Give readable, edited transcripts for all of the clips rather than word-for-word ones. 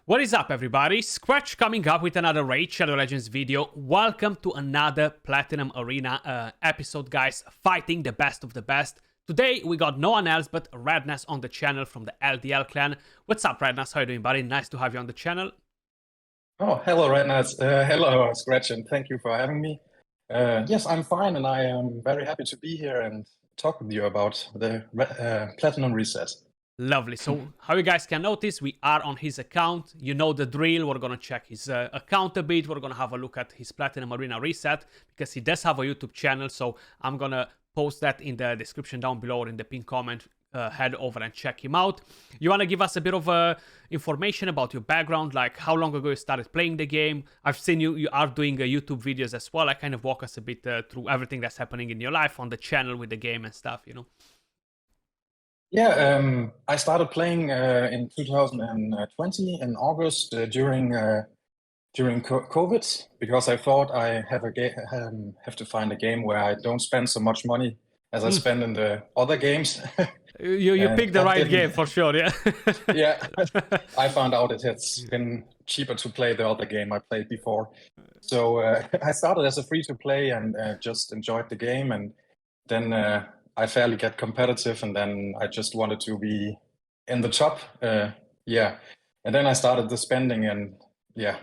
What is up, everybody? Skratch coming up with another Raid Shadow Legends video. Welcome to another Platinum Arena episode, guys. Fighting the best of the best. Today, we got no one else but Redness on the channel from the LDL clan. What's up, Redness? How you doing, buddy? Nice to have you on the channel. Oh, hello, Redness. Hello, Skratch, and thank you for having me. Yes, I'm fine, and I am very happy to be here and talk with you about the Platinum Reset. Lovely. So, how you guys can notice, we are on his account. You know the drill. We're going to check his account a bit. We're going to have a look at his Platinum Arena reset because he does have a YouTube channel. So, I'm going to post that in the description down below or in the pinned comment. Head over and check him out. You want to give us a bit of information about your background, like how long ago you started playing the game? I've seen you are doing YouTube videos as well. Kind of walk us a bit through everything that's happening in your life on the channel with the game and stuff, you know. Yeah, I started playing in 2020 in August during COVID because I thought I have to find a game where I don't spend so much money as I spend in the other games. You picked the right game for sure, yeah. Yeah, I found out it has been cheaper to play the other game I played before. So I started as a free-to-play and just enjoyed the game, and then I fairly get competitive, and then I just wanted to be in the top. Yeah, and then I started the spending, and yeah,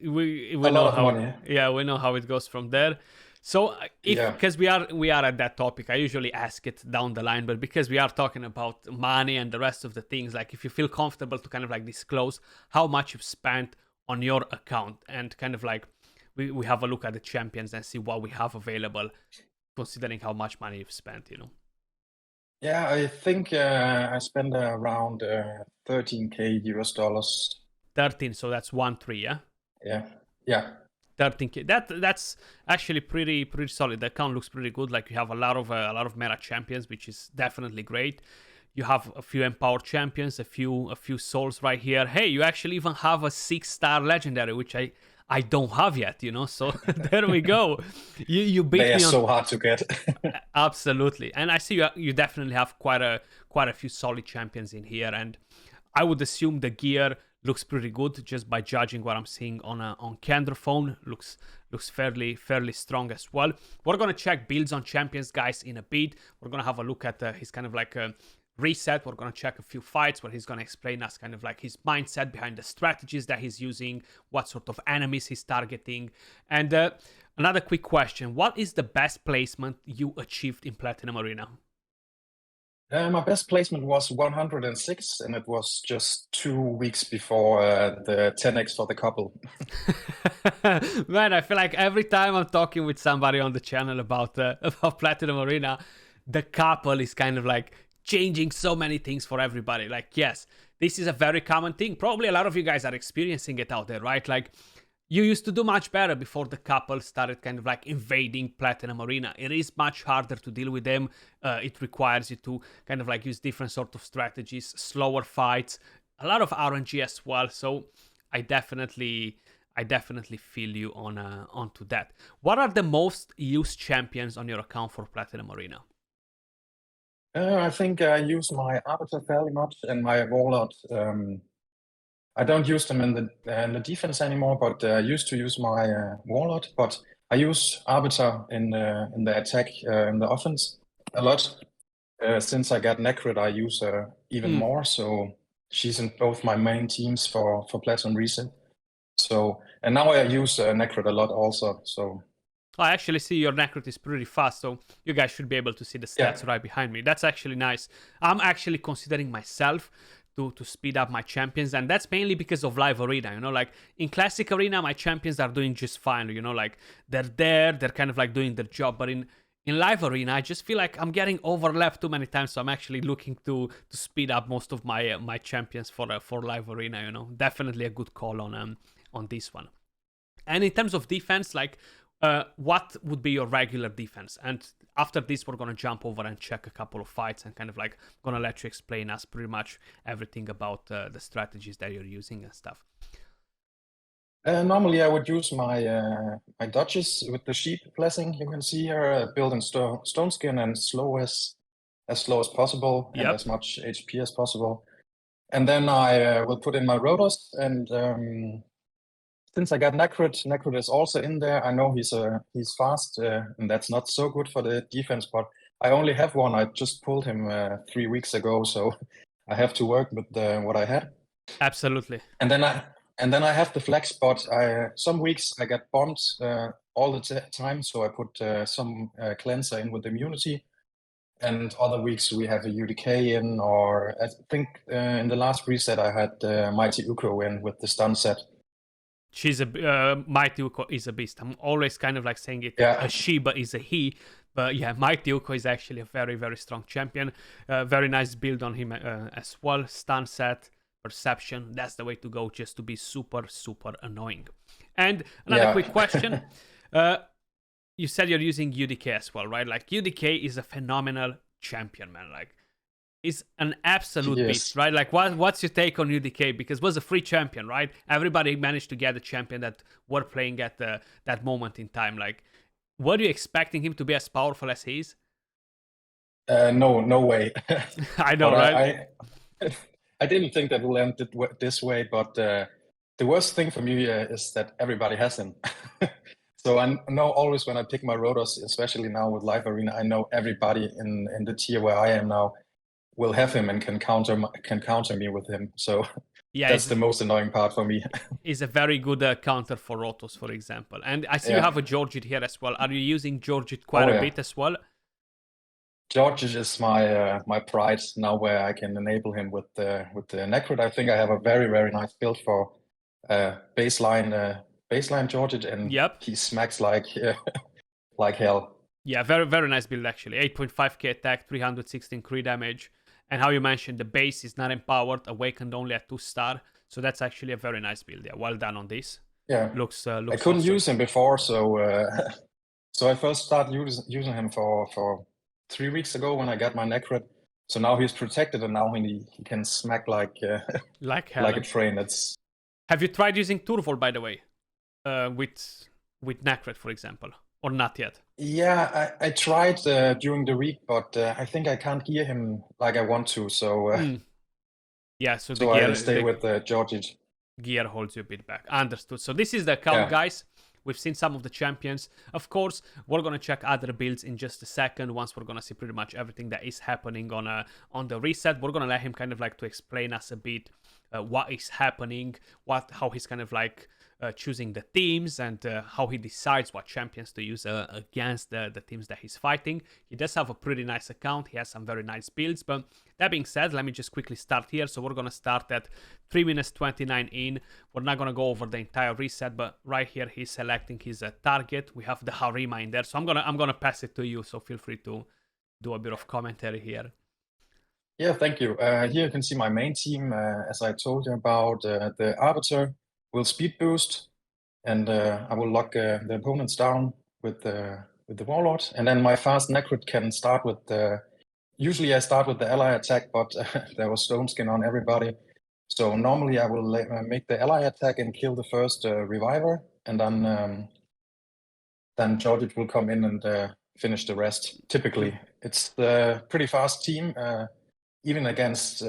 we a know lot of how money. yeah, we know how it goes from there. So because we are at that topic, I usually ask it down the line, but because we are talking about money and the rest of the things, like if you feel comfortable to kind of like disclose how much you've spent on your account, and kind of like we have a look at the champions and see what we have available, considering how much money you've spent, you know. Yeah, I think I spent around 13K US dollars. 13, so that's 1-3, yeah. Yeah. 13K. That's actually pretty solid. The account looks pretty good. Like you have a lot of meta champions, which is definitely great. You have a few empowered champions, a few souls right here. Hey, you actually even have a 6-star legendary, which I don't have yet, you know. So there we go. You beat me. They are so hard to get. Absolutely, and I see you definitely have quite a few solid champions in here, and I would assume the gear looks pretty good just by judging what I'm seeing on Kendra phone. Looks fairly strong as well. We're gonna check builds on champions, guys, in a bit. We're gonna have a look at his kind of like reset. We're gonna check a few fights where he's gonna explain us kind of like his mindset behind the strategies that he's using, what sort of enemies he's targeting, and another quick question: what is the best placement you achieved in Platinum Arena? My best placement was 106, and it was just 2 weeks before the 10x for the couple. Man, I feel like every time I'm talking with somebody on the channel about Platinum Arena, the couple is kind of like changing so many things for everybody. Like, yes, this is a very common thing. Probably a lot of you guys are experiencing it out there, right? Like, you used to do much better before the couple started kind of like invading Platinum Arena. It is much harder to deal with them. It requires you to kind of like use different sort of strategies, slower fights, a lot of RNG as well. So I definitely feel you onto that. What are the most used champions on your account for Platinum Arena? I think I use my Arbiter fairly much and my Warlord. I don't use them in the defense anymore, but I used to use my Warlord. But I use Arbiter in the attack in the offense a lot. Since I got Necrit, I use her even more. So she's in both my main teams for Platinum Reset. So and now I use Necrit a lot also. So I actually see your Necrit is pretty fast, so you guys should be able to see the stats right behind me. That's actually nice. I'm actually considering myself to speed up my champions, and that's mainly because of live arena, you know. Like in classic arena, my champions are doing just fine, you know, like they're kind of like doing their job, but in live arena I just feel like I'm getting overlapped too many times, so I'm actually looking to speed up most of my champions for live arena, you know. Definitely a good call on this one. And in terms of defense, like what would be your regular defense? And after this, we're going to jump over and check a couple of fights and kind of like going to let you explain us pretty much everything about the strategies that you're using and stuff. Normally I would use my my dodges with the sheep blessing. You can see here building stone skin and as slow as possible and as much HP as possible. And then I will put in my rotors, and since I got Necrot is also in there. I know he's fast, and that's not so good for the defense, but I only have one. I just pulled him 3 weeks ago, so I have to work with what I had. Absolutely. And then I have the flex spot. Some weeks I get bombed all the time, so I put some cleanser in with immunity. And other weeks we have a UDK in, or I think in the last reset I had Mighty Uko in with the stun set. She's a Mighty Uko is a beast. I'm always kind of like saying it Yeah. a she, but is a he. But yeah, Mighty Uko is actually a very, very strong champion. Very nice build on him as well. Stun set, perception. That's the way to go, just to be super, super annoying. And another quick question. You said you're using UDK as well, right? Like UDK is a phenomenal champion, man. Like, is an absolute beast, right? Like, what's your take on UDK? Because it was a free champion, right? Everybody managed to get a champion that were playing at that moment in time. Like, were you expecting him to be as powerful as he is? No way. I know, right? I didn't think that will end this way, but the worst thing for me is that everybody has him. So I know always when I pick my rotors, especially now with Live Arena, I know everybody in the tier where I am now will have him and can counter me with him. So yeah, that's the most annoying part for me. Is a very good counter for Rotos, for example. And I see you have a Georgit here as well. Are you using Georgit quite a bit as well? Georgit is my pride now, where I can enable him with the Necrot. I think I have a very, very nice build for baseline Georgit, and he smacks like hell. Yeah, very, very nice build actually. 8.5k attack, 316 crit damage. And how you mentioned, the base is not empowered, awakened only at 2-star. So that's actually a very nice build. Yeah, well done on this. Yeah, looks I couldn't awesome. use him before, so I first started using him for 3 weeks ago when I got my Necrot. So now he's protected, and now he can smack like hell. Like a train. Have you tried using Turvol, by the way, with Necrot, for example, or not yet? Yeah, I tried during the week, but I think I can't hear him like I want to. So yeah, so I stay with Georgit. Gear holds you a bit back. Understood. So this is the account, guys. We've seen some of the champions. Of course, we're going to check other builds in just a second. Once we're going to see pretty much everything that is happening on the reset, we're going to let him kind of like to explain us a bit what is happening, how he's kind of like choosing the teams, and how he decides what champions to use against the teams that he's fighting. He does have a pretty nice account. He has some very nice builds. But that being said, let me just quickly start here. So we're going to start at 3 minutes 29 in. We're not going to go over the entire reset, but right here he's selecting his target. We have the Harima in there. So I'm gonna pass it to you. So feel free to do a bit of commentary here. Yeah, thank you. Here you can see my main team. As I told you about, the Arbiter will speed boost, and I will lock the opponents down with the Warlord. And then my fast Necrot can start with usually I start with the ally attack, but there was Stone Skin on everybody. So normally I will make the ally attack and kill the first Reviver, and then Georgit will come in and finish the rest. Typically, it's a pretty fast team. Even against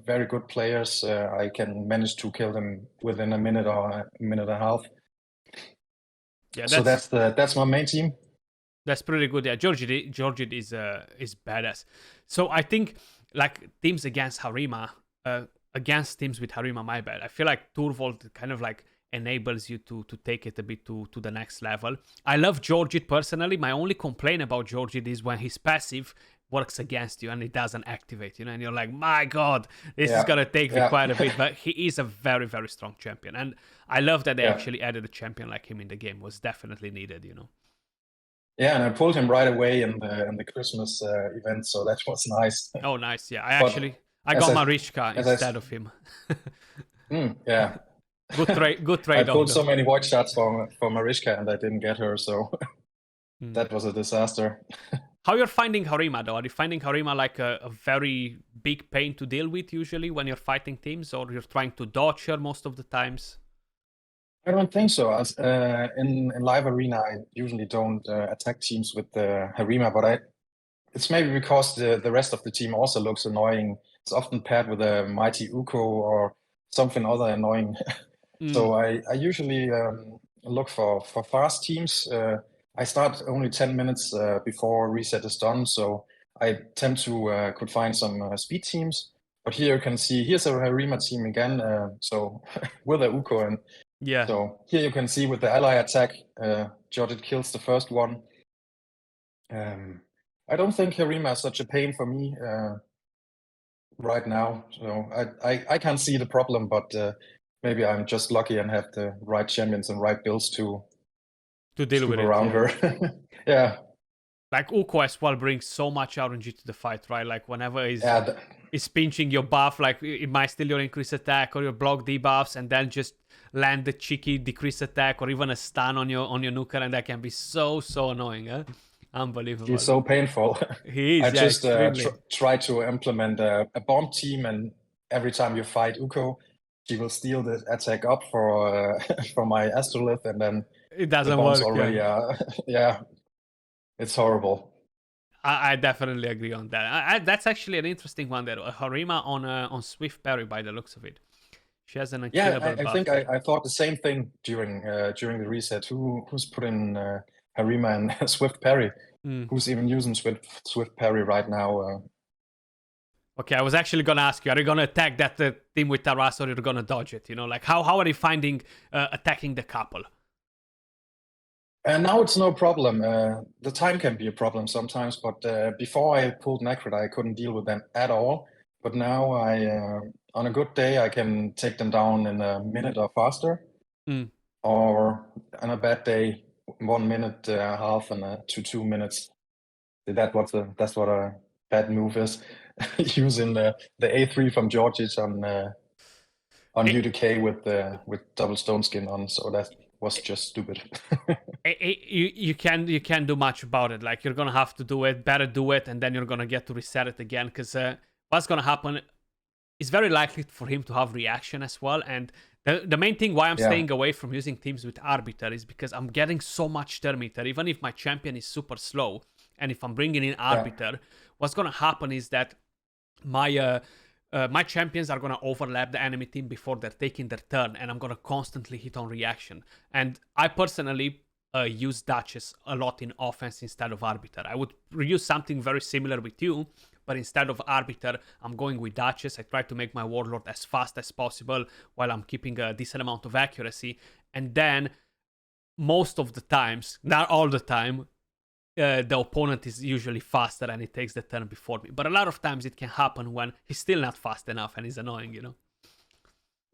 very good players, I can manage to kill them within a minute or a minute and a half. Yeah, so that's my main team. That's pretty good. Yeah, Georgit is badass. So I think like teams against Harima, against teams with Harima, my bad. I feel like Turvold kind of like enables you to take it a bit to the next level. I love Georgit personally. My only complaint about Georgit is when his passive works against you and it doesn't activate, and you're like, my god, this is gonna take me quite a bit. But he is a very, very strong champion, and I love that they actually added a champion like him in the game. Was definitely needed. Yeah, and I pulled him right away in the Christmas event, so that was nice. Oh, nice. Yeah, I got Marichka instead of him. Yeah. Good trade. I pulled so many white shots for Marichka, and I didn't get her, so that was a disaster. How you're finding Harima, though? Are you finding Harima like a very big pain to deal with usually when you're fighting teams, or you're trying to dodge her most of the times? I don't think so. As in Live Arena, I usually don't attack teams with the Harima, but it's maybe because the rest of the team also looks annoying it's often paired with a mighty Uko or something other annoying. So I usually look for fast teams. I start only 10 minutes before reset is done, so I tend to could find some speed teams. But here you can see here's a Harima team again. So with a Uko, and Yeah. so here you can see with the ally attack, Georgit kills the first one. I don't think Harima is such a pain for me right now, so I can't see the problem, but maybe I'm just lucky and have the right champions and right builds to deal with it. around her. Yeah. Like Uko as well brings so much RNG to the fight, right? Like whenever Yeah, is pinching your buff, like it might steal your increase attack or your block debuffs, and then just land the cheeky decrease attack or even a stun on your nuker, and that can be so annoying, huh? Unbelievable. he's so painful. He is. I Yeah, just extremely. try to implement a bomb team, and every time you fight Uko, she will steal the attack up for for my astrolith, and then It the doesn't bomb's work. already yeah, it's horrible. I definitely agree on that. That's actually an interesting one there. Harima on Swift Parry by the looks of it. She has an unkillable I buff think there. I thought the same thing during the reset. Who's put in Harima and Swift Parry? Who's even using Swift Parry right now? Okay, I was actually gonna ask you: are you gonna attack that team with Taras, or you're gonna dodge it? You know, like how are you finding attacking the couple? And now it's no problem. The time can be a problem sometimes, but before I pulled Necrit, I couldn't deal with them at all. But now on a good day, I can take them down in a minute or faster. Or on a bad day, 1 minute, half, and to 2 minutes. That's what a bad move is. Using the A3 from Georgich on UDK with double stone skin on, so that was just stupid. You can't do much about it. Like you're gonna have to do it, better do it, and then you're gonna get to reset it again. Because what's gonna happen is very likely for him to have reaction as well. And the main thing why I'm staying away from using teams with Arbiter is because I'm getting so much turn meter, even if my champion is super slow. And if I'm bringing in Arbiter, what's gonna happen is that my champions are gonna overlap the enemy team before they're taking their turn, and I'm gonna constantly hit on reaction. And I personally use Duchess a lot in offense instead of Arbiter. I would use something very similar with you, but instead of Arbiter, I'm going with Duchess. I try to make my Warlord as fast as possible while I'm keeping a decent amount of accuracy. And then most of the times, not all the time, the opponent is usually faster and he takes the turn before me. But a lot of times it can happen when he's still not fast enough and he's annoying, you know?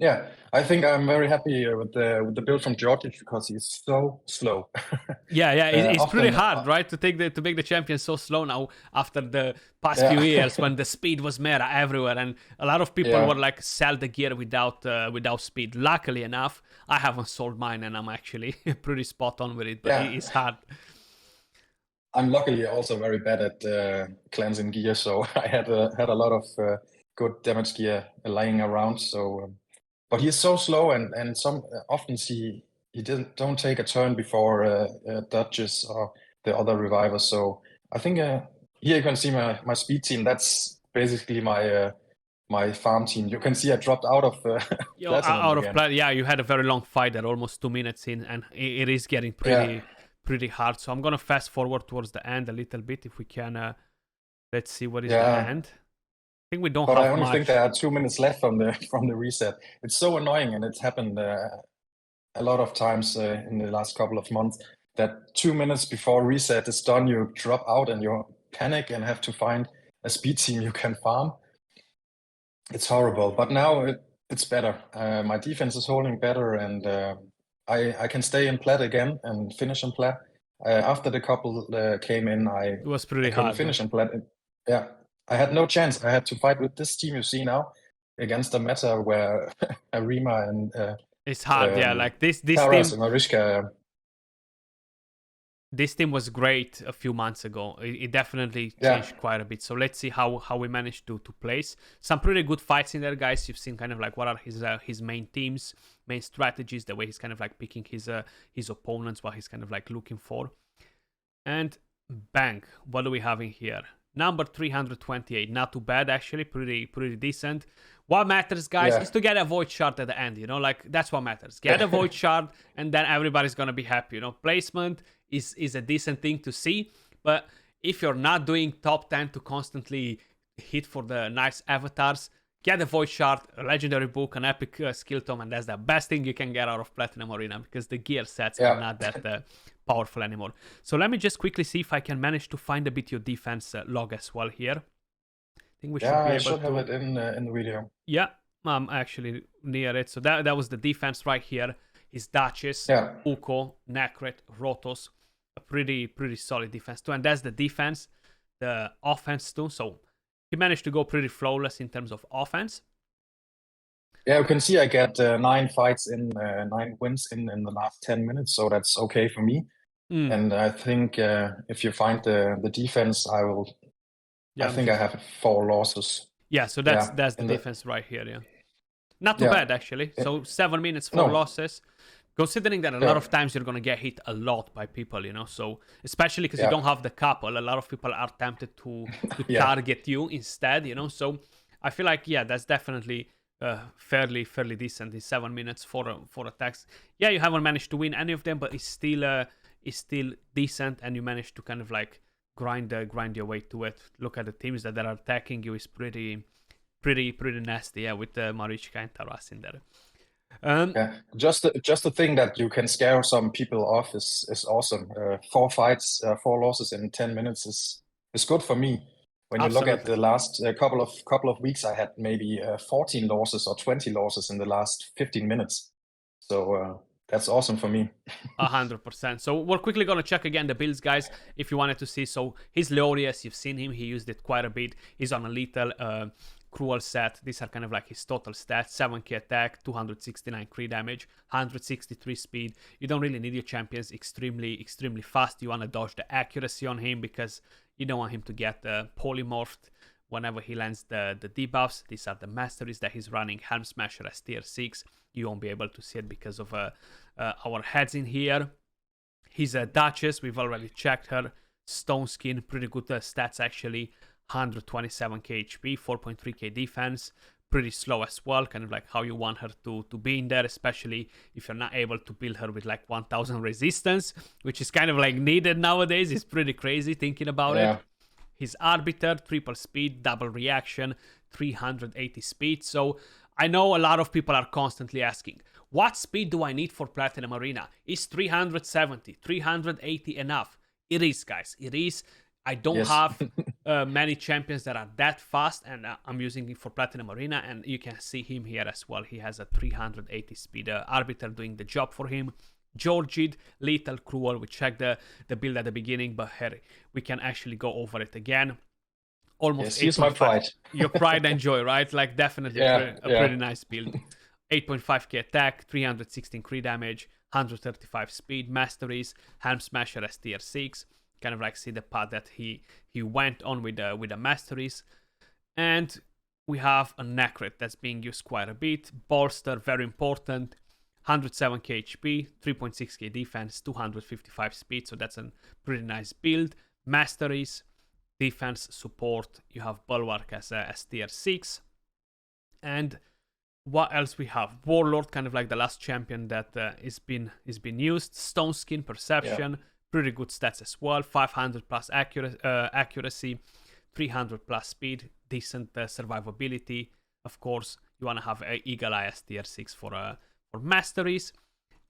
Yeah, I think I'm very happy with the build from Georgich because he's so slow. Yeah, it's often, pretty hard, right, to make the champion so slow now after the past few years when the speed was meta everywhere, and a lot of people were like sell the gear without speed. Luckily enough, I haven't sold mine, and I'm actually pretty spot on with it. But it's hard. I'm luckily also very bad at cleansing gear, so I had a lot of good damage gear lying around. So. But he's so slow, and some often he don't take a turn before dodges or the other revivers. So I think here you can see my speed team. That's basically my farm team. You can see I dropped out of platinum out again. of platinum. Yeah, you had a very long fight there, almost 2 minutes in, and it is getting pretty hard. So I'm gonna fast forward towards the end a little bit if we can. Let's see what is the end. I think we don't have much. But I only think there are 2 minutes left from the reset. It's so annoying, and it's happened a lot of times in the last couple of months that 2 minutes before reset is done, you drop out and you panic and have to find a speed team you can farm. It's horrible, but now it's better. My defense is holding better, and I can stay in plat again and finish in plat. After the couple came in, it was pretty couldn't hard. finish in plat. Yeah. I had no chance. I had to fight with this team you see now against a meta where Arima and it's hard, like this Taras team. and Mariska. This team was great a few months ago. It definitely changed quite a bit. So let's see how we managed to place some pretty good fights in there, guys. You've seen kind of like what are his main teams, main strategies, the way he's kind of like picking his opponents, what he's kind of like looking for. And bang, what do we have in here? number 328. Not too bad, actually. Pretty decent. What matters, guys, is to get a void shard at the end, like that's what matters. Get a void shard, and then everybody's gonna be happy, Placement is a decent thing to see, but if you're not doing top 10 to constantly hit for the nice avatars, get a void shard, a legendary book, an epic skill tome, and that's the best thing you can get out of Platinum Arena, because the gear sets are not that powerful anymore. So let me just quickly see if I can manage to find a bit your defense log as well here. I think we should be able I should have it in the video. Yeah, I'm actually near it. So that was the defense right here. His Duchess, Uko, Necret, Rotos. A pretty solid defense too. And that's the defense. The offense too. So he managed to go pretty flawless in terms of offense. Yeah, you can see I get 9 fights in 9 wins in the last 10 minutes. So that's okay for me. And I think if you find the defense, I think I have 4 losses. Yeah, so that's the defense right here, yeah. Not too bad, actually. So 7 minutes, 4 losses. Considering that a lot of times you're going to get hit a lot by people, So especially because you don't have the couple, a lot of people are tempted to target you instead, So I feel like, that's definitely fairly decent. In 7 minutes, 4 attacks. Yeah, you haven't managed to win any of them, but it's still decent, and you managed to kind of like grind your way to it. Look at the teams that are attacking you is pretty nasty, with Marichka and Taras in there. Just the thing that you can scare some people off is awesome. 4 fights, 4 losses in 10 minutes is good for me. When you look at the last couple of weeks, I had maybe 14 losses or 20 losses in the last 15 minutes. So that's awesome for me. 100%. So we're quickly going to check again the builds, guys, if you wanted to see. So his Leorius, you've seen him. He used it quite a bit. He's on a little cruel set. These are kind of like his total stats. 7k attack, 269 crit damage, 163 speed. You don't really need your champions extremely fast. You want to dodge the accuracy on him because you don't want him to get polymorphed whenever he lands the debuffs. These are the masteries that he's running. Helm Smasher as tier 6. You won't be able to see it because of our heads in here. He's a Duchess. We've already checked her. Stone Skin, pretty good stats actually. 127k HP, 4.3k defense. Pretty slow as well, kind of like how you want her to be in there, especially if you're not able to build her with like 1000 resistance, which is kind of like needed nowadays. It's pretty crazy thinking about it. His Arbiter, triple speed, double reaction, 380 speed. So I know a lot of people are constantly asking, what speed do I need for Platinum Arena? Is 370, 380 enough? It is, guys. It is. I don't have many champions that are that fast, and I'm using it for Platinum Arena, and you can see him here as well. He has a 380 speed Arbiter doing the job for him. Georgid, Lethal, Cruel. We checked the build at the beginning, but here we can actually go over it again. Almost here's my pride. Your pride and joy, right? Like definitely a pretty nice build. 8.5k attack, 316 crit damage, 135 speed, masteries, Helm Smasher as tier 6. Kind of like see the path that he went on with the masteries. And we have a Necret that's being used quite a bit. Bolster, very important. 107k HP, 3.6k defense, 255 speed. So that's a pretty nice build. Masteries, defense, support. You have Bulwark as tier 6. And what else we have? Warlord, kind of like the last champion that is been used. Stone Skin, Perception. Pretty good stats as well. 500 plus accuracy, 300 plus speed, decent survivability. Of course, you want to have Eagle Eye as tier 6 for masteries.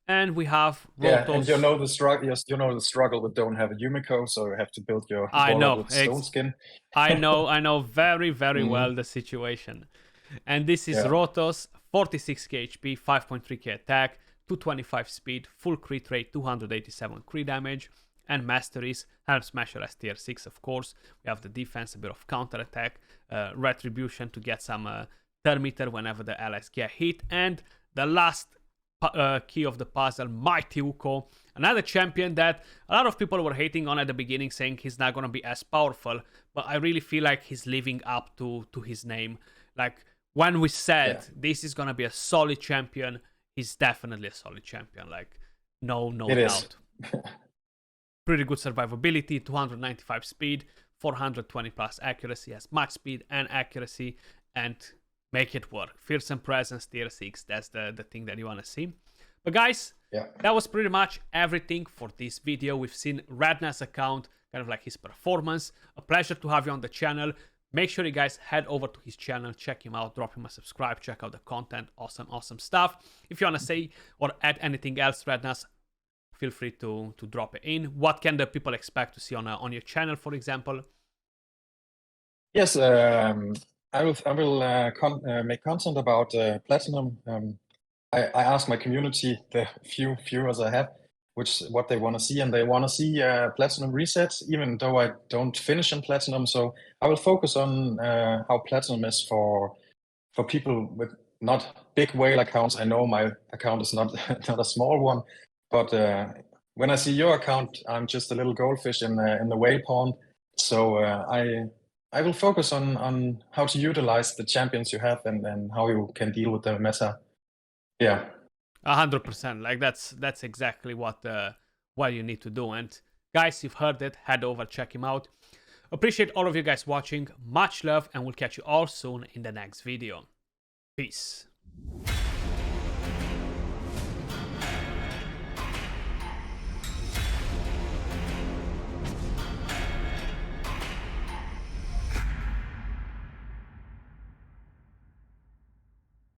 And we have Rotos. And you know the struggle with don't have a Yumiko, so you have to build your with Stone Skin. I know very well the situation. And this is Rotos, 46k HP, 5.3k attack, 225 speed, full crit rate, 287 crit damage, and masteries. Helm Smasher as tier 6, of course. We have the defense, a bit of counter attack, retribution to get some thermometer whenever the allies get hit, and the last key of the puzzle, Mighty Uko, another champion that a lot of people were hating on at the beginning, saying he's not going to be as powerful, but I really feel like he's living up to his name. Like when we said this is going to be a solid champion, he's definitely a solid champion. Like no doubt. Pretty good survivability, 295 speed, 420 plus accuracy, has much speed and accuracy, and make it work. Fearsome presence tier 6, that's the thing that you want to see. But guys, that was pretty much everything for this video. We've seen Radna's account, kind of like his performance. A pleasure to have you on the channel. Make sure you guys head over to his channel, check him out, drop him a subscribe, check out the content. Awesome stuff. If you want to say or add anything else, Radnas, feel free to drop it in. What can the people expect to see on your channel, for example? Yes, I will make content about Platinum. I ask my community, the few viewers I have, what they want to see, and they want to see Platinum resets, even though I don't finish in Platinum. So I will focus on how Platinum is for people with not big whale accounts. I know my account is not not a small one, but when I see your account, I'm just a little goldfish in the whale pond. So I will focus on how to utilize the champions you have and how you can deal with the meta. Yeah. 100%. Like that's exactly what you need to do. And guys, you've heard it. Head over, check him out. Appreciate all of you guys watching. Much love, and we'll catch you all soon in the next video. Peace.